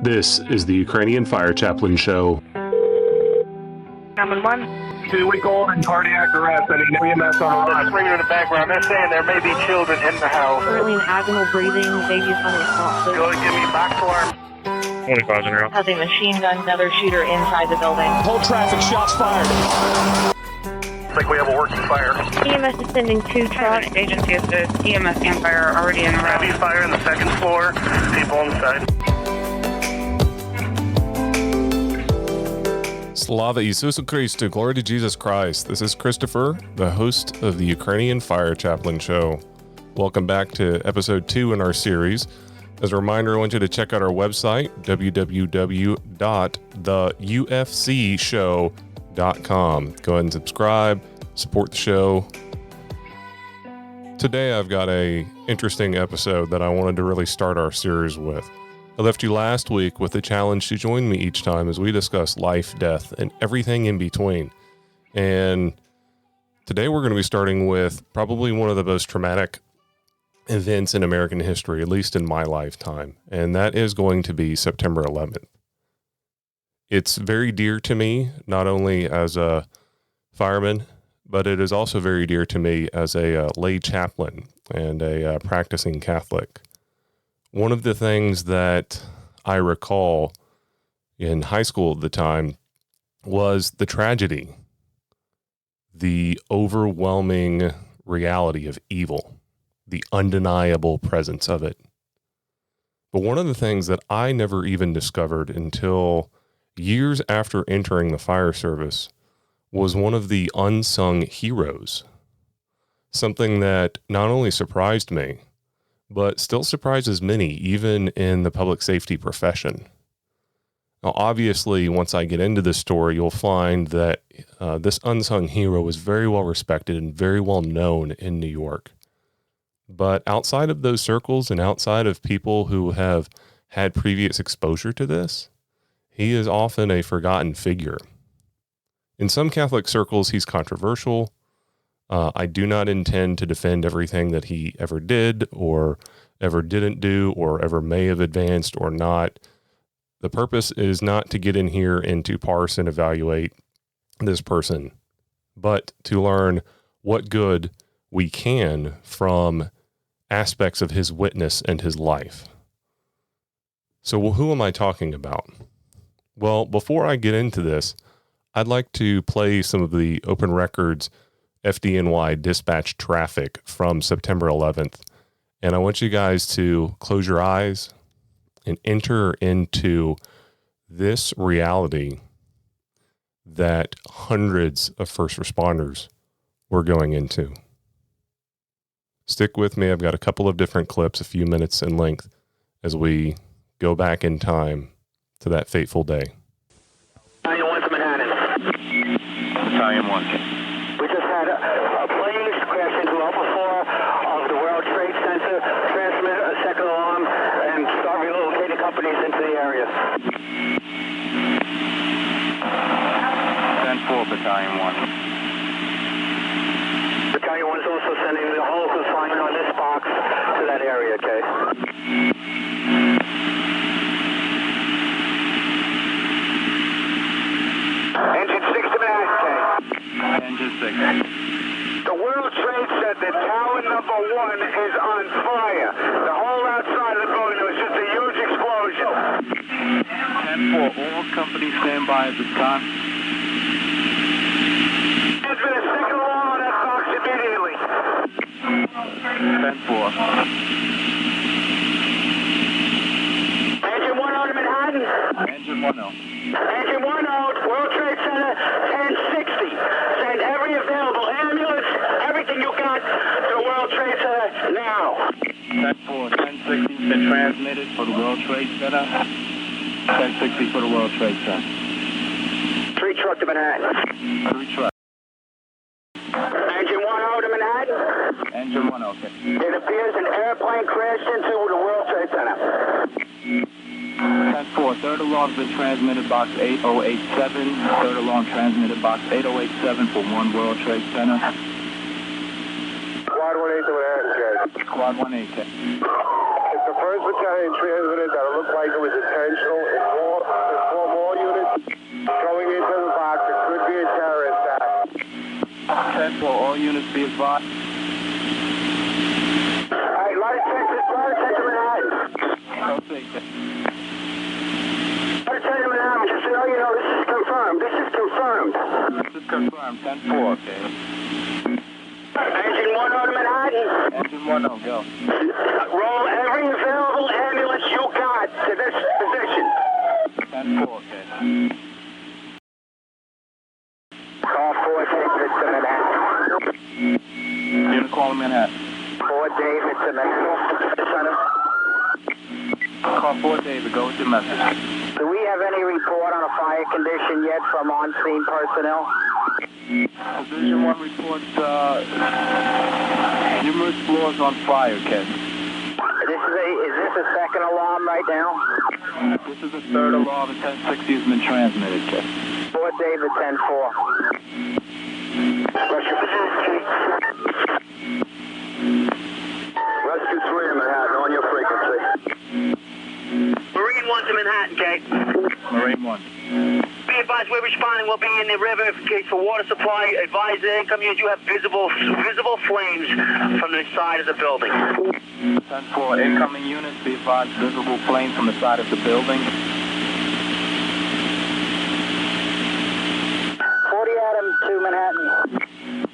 This is the Ukrainian Fire Chaplain Show. 911. 2-week-old in cardiac arrest. I need EMS on the line. Screaming in the background. They're saying there may be children in the house. Currently in abdominal breathing. Baby's unresponsive. Go to give me box alarm. 25 general. Has a machine gun, another shooter inside the building. Whole traffic, shots fired. Looks like we have a working fire. EMS is sending 2 trucks. Agency assist. EMS and fire are already in the Heavy route. fire on the second floor. People inside. Slava Isusu Christu, glory to Jesus Christ. This is Christopher, the host of the Ukrainian Fire Chaplain Show. Welcome back to episode 2 in our series. As a reminder, I want you to check out our website, www.theufcshow.com. Go ahead and subscribe, support the show. Today I've got a interesting episode that I wanted to really start our series with. I left you last week with the challenge to join me each time as we discuss life, death, and everything in between. And today we're going to be starting with probably one of the most traumatic events in American history, at least in my lifetime, and that is going to be September 11th. It's very dear to me, not only as a fireman, but it is also very dear to me as a lay chaplain and a practicing Catholic. One of the things that I recall in high school at the time was the tragedy, the overwhelming reality of evil, the undeniable presence of it. But one of the things that I never even discovered until years after entering the fire service was one of the unsung heroes, something that not only surprised me, but still surprises many, even in the public safety profession. Now, obviously, once I get into this story, you'll find that this unsung hero was very well respected and very well known in New York. But outside of those circles and outside of people who have had previous exposure to this, he is often a forgotten figure. In some Catholic circles, he's controversial. I do not intend to defend everything that he ever did or ever didn't do or ever may have advanced or not. The purpose is not to get in here and to parse and evaluate this person, but to learn what good we can from aspects of his witness and his life. So who am I talking about? Well, before I get into this, I'd like to play some of the open records FDNY dispatch traffic from September 11th. And I want you guys to close your eyes and enter into this reality that hundreds of first responders were going into. Stick with me. I've got a couple of different clips, a few minutes in length, as we go back in time to that fateful day. Battalion 1 to Manhattan. Battalion 1. We just had a plane crash into Alpha 4 of the World Trade Center, transmit a second alarm, and start relocating companies into the area. 10-4, Battalion 1. Battalion 1 is also sending the whole consignment on this box to that area, okay? Engine 6 to Manhattan, Engine 6. The World Trade Center, tower number 1 is on fire. The whole outside of the building, it was just a huge explosion. 10-4, all companies stand by at this time. There's been a second alarm on that box immediately. 10-4. Engine 1 to Manhattan. Engine 1-0. Engine 1 World Trade Center, 1060. Send every available ambulance, everything you got to the World Trade Center now. 10-4, 1060 been transmitted for the World Trade Center. 1060 for the World Trade Center. 3 truck to Manhattan. 3 truck. Engine 1 to Manhattan. Engine 1, okay. It appears an airplane crashed into the World Trade Center. 10-4, third alarm's been transmitted box 8087. Third alarm transmitted box 8087 for 1 World Trade Center. Squad 1-8 to Manhattan, guys. Squad 1-8. It's the 1st Battalion transmitted that it looked like it was a units be advised. Alright, lot of attention, Manhattan. Proceed. Lot of attention, Manhattan. Just so you know, this is confirmed. This is confirmed. 10-4, okay. Engine 1 on Manhattan. Engine 1, oh, go. Roll every available ambulance you got to this position. 10-4, okay. Call 4 David to Manhattan. Unit calling Manhattan. 4 David to Manhattan. Center. Call 4 David, go with your message. Do we have any report on a fire condition yet from on-scene personnel? Division 1 reports numerous floors on fire, Ken. Is this a second alarm right now? This is the third alarm and 10-6 has been transmitted, Ken. 4 David 10-4. Rescue 3 in Manhattan on your frequency. Marine 1 to Manhattan, Kate. Marine 1. Be advised, we're responding. We'll be in the river in case for water supply. Advise the income units you have visible flames from the side of the building. 10-4, incoming units, be advised, visible flames from the side of the building. 40 Adam to Manhattan.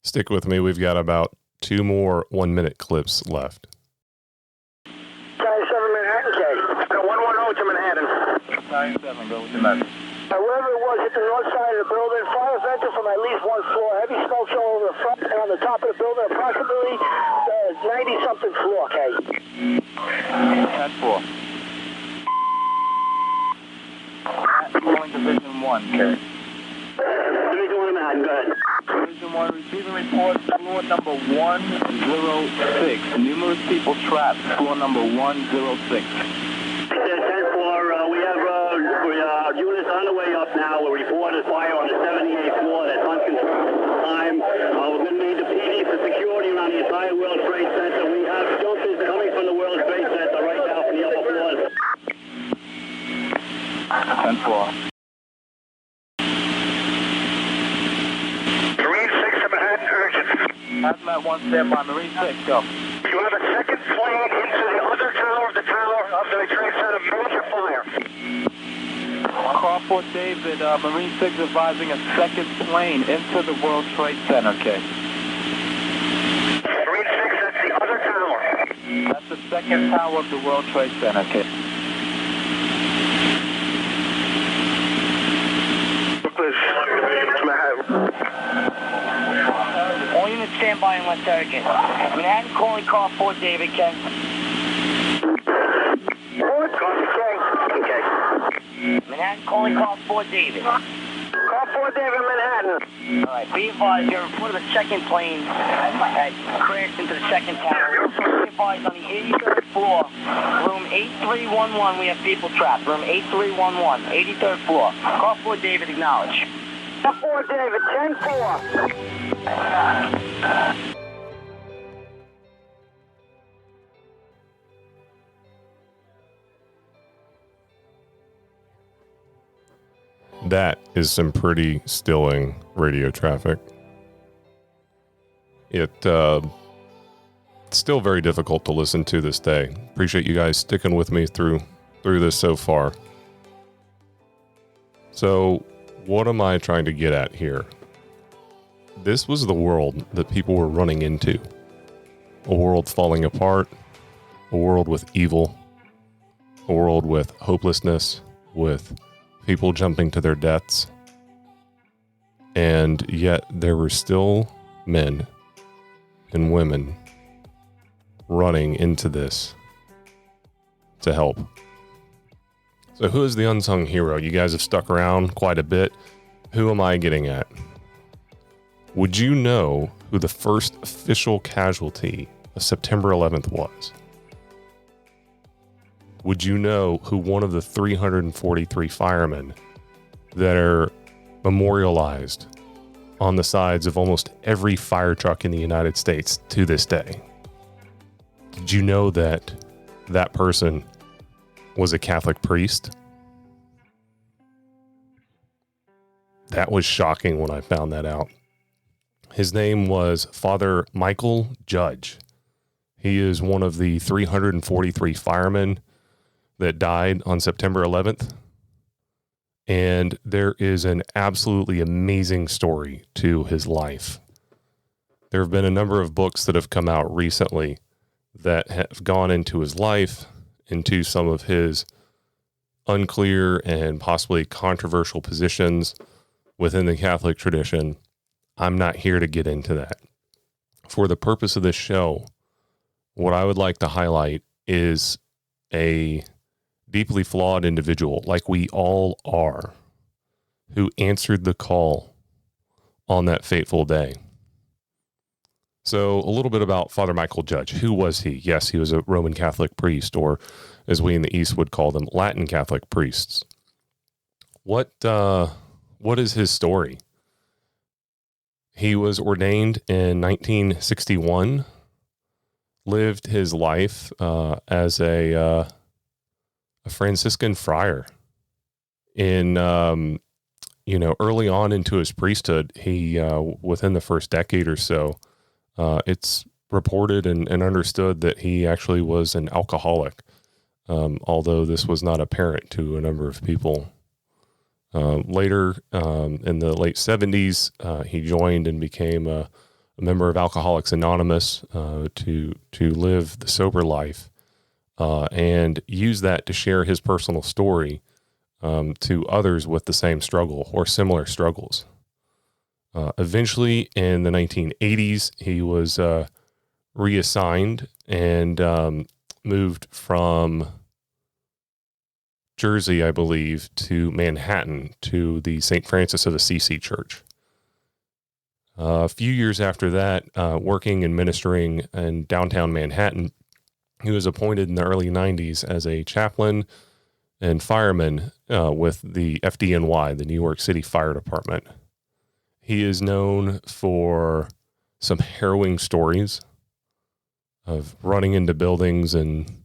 Stick with me. We've got about 2 more 1-minute clips left. 97 Manhattan, Kate. 110 to Manhattan. 97, go with your message. Wherever it was, hit the north side of the building. Fire vented from at least one floor. Heavy smoke show over the front and on the top of the building. Approximately 90-something floor, Kate. 10-4. Calling Division 1, Kate. Division 1 Manhattan, go ahead. Division 1 receiving report, floor number 106. Numerous people trapped, floor number 106. 10-4, we have units on the way up now. We're reporting fire on the 78th floor. That's uncontrolled time. We're going to need the PD for security around the entire World Trade Center. We have jumpers coming from the World Trade Center right now from the upper floors. 10-4. Marine 6 to Manhattan, urgent. Hazmat 1, stand by. Marine 6, go. You have a second plane into the other tower of the Trade Center. Major fire. Call 4 David, Marine 6 advising a second plane into the World Trade Center, okay? Marine 6, that's the other tower. That's the second tower of the World Trade Center, okay? All units stand by in West Target. Manhattan calling call 4 David, Ken. 4 okay. Manhattan calling call 4 David. Call 4 David, Manhattan. Alright, be advised, you're reported a second plane that crashed into the second tower. Also be advised on the 83rd floor, room 8311, we have people trapped. Room 8311, 83rd floor. Call 4 David, acknowledge. Call 4 David, 10-4. That is some pretty stilling radio traffic. It's still very difficult to listen to this day. Appreciate you guys sticking with me through this so far. So, what am I trying to get at here? This was the world that people were running into. A world falling apart, a world with evil, a world with hopelessness, with people jumping to their deaths. And yet there were still men and women running into this to help. So who is the unsung hero? You guys have stuck around quite a bit. Who am I getting at? Would you know who the first official casualty of September 11th was? Would you know who one of the 343 firemen that are memorialized on the sides of almost every fire truck in the United States to this day? Did you know that that person was a Catholic priest? That was shocking when I found that out. His name was Father Mychal Judge. He is one of the 343 firemen that died on September 11th. And there is an absolutely amazing story to his life. There have been a number of books that have come out recently that have gone into his life, into some of his unclear and possibly controversial positions within the Catholic tradition. I'm not here to get into that. For the purpose of this show, what I would like to highlight is a deeply flawed individual, like we all are, who answered the call on that fateful day. So a little bit about Father Mychal Judge. Who was he? Yes, he was a Roman Catholic priest, or as we in the East would call them, Latin Catholic priests. What is his story? He was ordained in 1961, lived his life as a Franciscan friar. In early on into his priesthood, he within the first decade or so, it's reported and understood that he actually was an alcoholic, although this was not apparent to a number of people. Later, in the late 70s, he joined and became a member of Alcoholics Anonymous to live the sober life, and use that to share his personal story to others with the same struggle or similar struggles. Eventually, in the 1980s, he was reassigned and moved from Jersey, I believe, to Manhattan, to the St. Francis of Assisi Church. A few years after that, working and ministering in downtown Manhattan, he was appointed in the early 90s as a chaplain and fireman with the FDNY, the New York City Fire Department. He is known for some harrowing stories of running into buildings and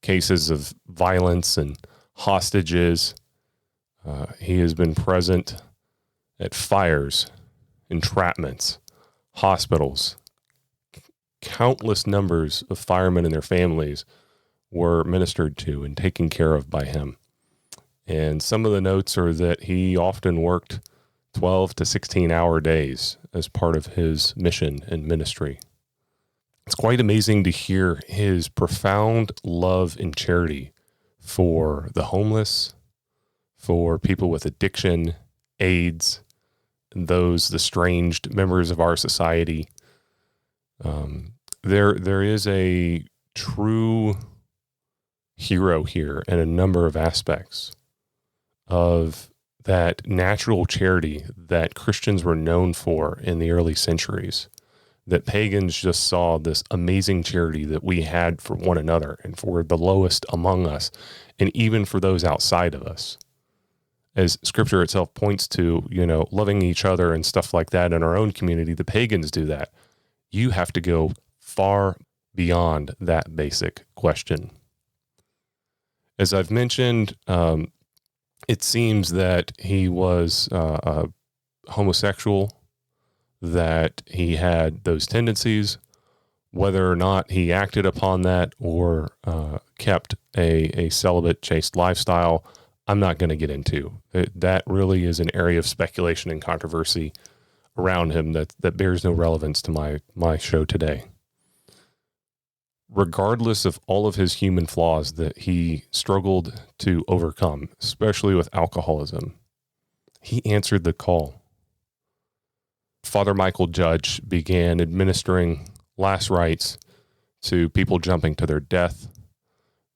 cases of violence and hostages. He has been present at fires, entrapments, hospitals. Countless numbers of firemen and their families were ministered to and taken care of by him. And some of the notes are that he often worked 12 to 16-hour days as part of his mission and ministry. It's quite amazing to hear his profound love and charity for the homeless, for people with addiction, AIDS, and those estranged members of our society. There is a true hero here in a number of aspects of that natural charity that Christians were known for in the early centuries, that pagans just saw this amazing charity that we had for one another and for the lowest among us, and even for those outside of us. As Scripture itself points to, loving each other and stuff like that in our own community, the pagans do that. You have to go far beyond that basic question. As I've mentioned, it seems that he was a homosexual, that he had those tendencies. Whether or not he acted upon that or kept a celibate, chaste lifestyle, I'm not going to get into. That really is an area of speculation and controversy around him that bears no relevance to my show today. Regardless of all of his human flaws that he struggled to overcome, especially with alcoholism, he answered the call. Father Mychal Judge began administering last rites to people jumping to their death,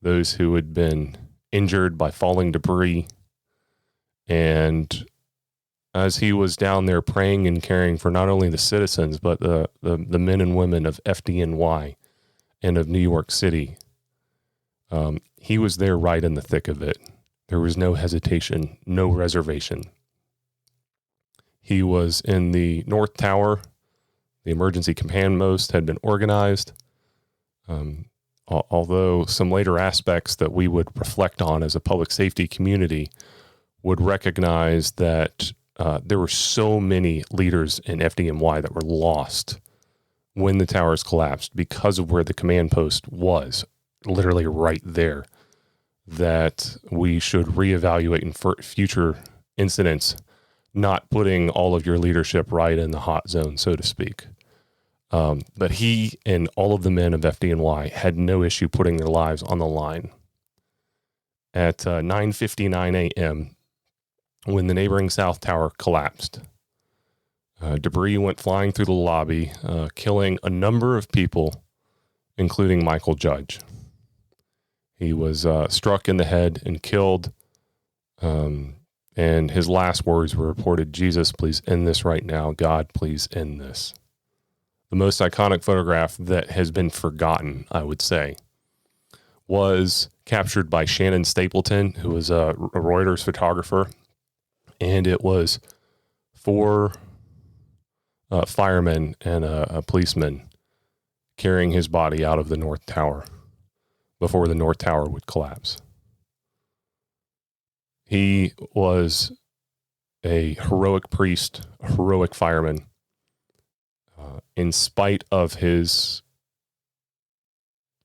those who had been injured by falling debris. And as he was down there praying and caring for not only the citizens, but the men and women of FDNY and of New York City, he was there right in the thick of it. There was no hesitation, no reservation. He was in the North Tower. The emergency command post had been organized. Although some later aspects that we would reflect on as a public safety community would recognize that there were so many leaders in FDNY that were lost when the towers collapsed because of where the command post was, literally right there, that we should reevaluate in future incidents, not putting all of your leadership right in the hot zone, so to speak. But he and all of the men of FDNY had no issue putting their lives on the line. At 9:59 a.m., when the neighboring South Tower collapsed, debris went flying through the lobby, killing a number of people, including Mychal Judge. He was struck in the head and killed, and his last words were reported, "Jesus, please end this right now. God, please end this." The most iconic photograph that has been forgotten, I would say, was captured by Shannon Stapleton, who was a Reuters photographer, and it was 4 firemen and a policeman carrying his body out of the North Tower before the North Tower would collapse. He was a heroic priest, a heroic fireman. In spite of his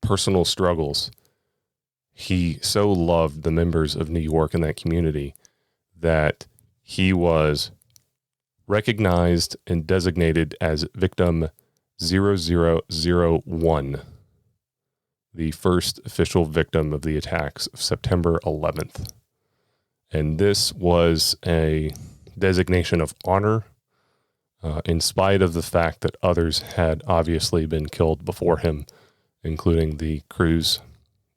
personal struggles, he so loved the members of New York and that community that he was recognized and designated as victim 0001, the first official victim of the attacks of September 11th. And this was a designation of honor, in spite of the fact that others had obviously been killed before him, including the crews,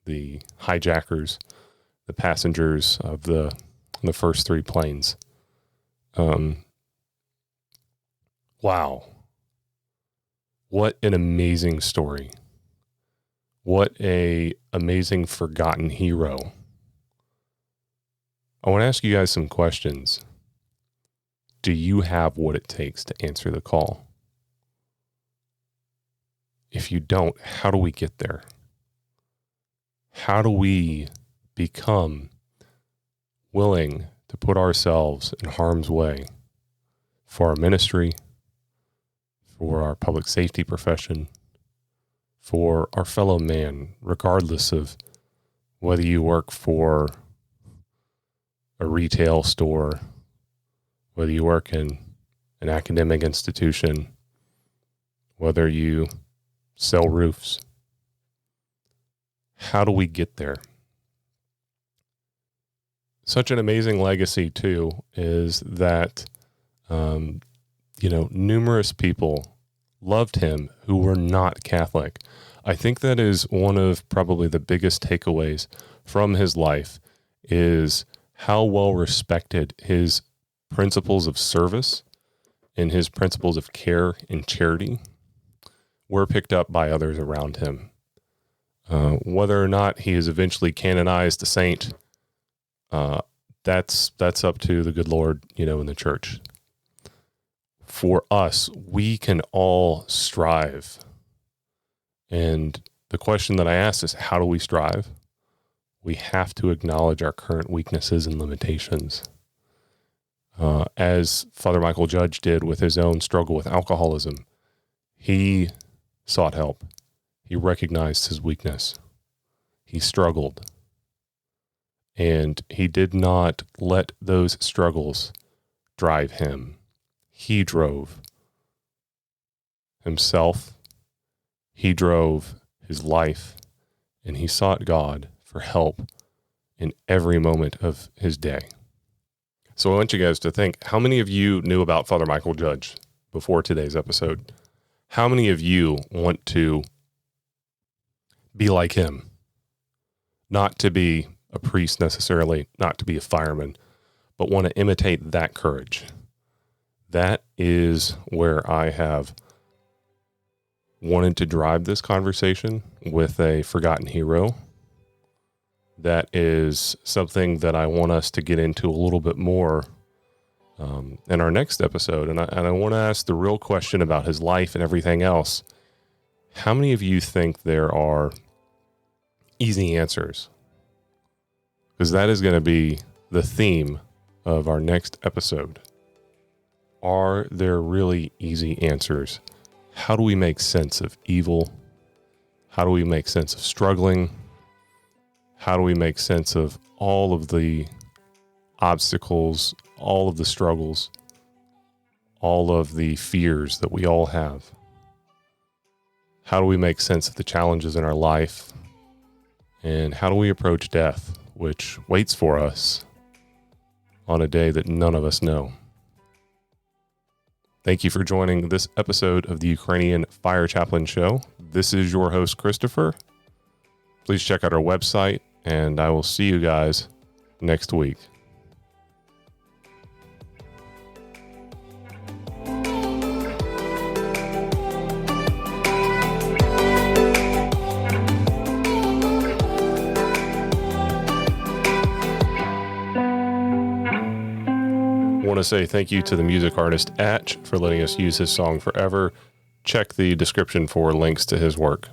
the hijackers, the passengers of the first 3 planes. Wow. What an amazing story. What a amazing forgotten hero. I want to ask you guys some questions. Do you have what it takes to answer the call? If you don't, how do we get there? How do we become willing to put ourselves in harm's way for our ministry, for our public safety profession, for our fellow man, regardless of whether you work for a retail store, whether you work in an academic institution, whether you sell roofs? How do we get there? Such an amazing legacy, too, is that, numerous people loved him who were not Catholic. I think that is one of probably the biggest takeaways from his life, is how well respected his principles of service and his principles of care and charity were picked up by others around him. Whether or not he is eventually canonized a saint, that's up to the good Lord, in the church. For us, we can all strive. And the question that I ask is, how do we strive? We have to acknowledge our current weaknesses and limitations. As Father Mychal Judge did with his own struggle with alcoholism, he sought help. He recognized his weakness. He struggled. And he did not let those struggles drive him. He drove himself. He drove his life. And he sought God for help in every moment of his day. So I want you guys to think, how many of you knew about Father Mychal Judge before today's episode? How many of you want to be like him? Not to be a priest necessarily, not to be a fireman, but want to imitate that courage. That is where I have wanted to drive this conversation with a forgotten hero. That is something that I want us to get into a little bit more in our next episode. And I want to ask the real question about his life and everything else. How many of you think there are easy answers? Because that is going to be the theme of our next episode. Are there really easy answers? How do we make sense of evil? How do we make sense of struggling? How do we make sense of all of the obstacles, all of the struggles, all of the fears that we all have? How do we make sense of the challenges in our life? And how do we approach death, which waits for us on a day that none of us know? Thank you for joining this episode of the Ukrainian Fire Chaplain Show. This is your host, Christopher. Please check out our website, and I will see you guys next week. I want to say thank you to the music artist Atch for letting us use his song Forever. Check the description for links to his work.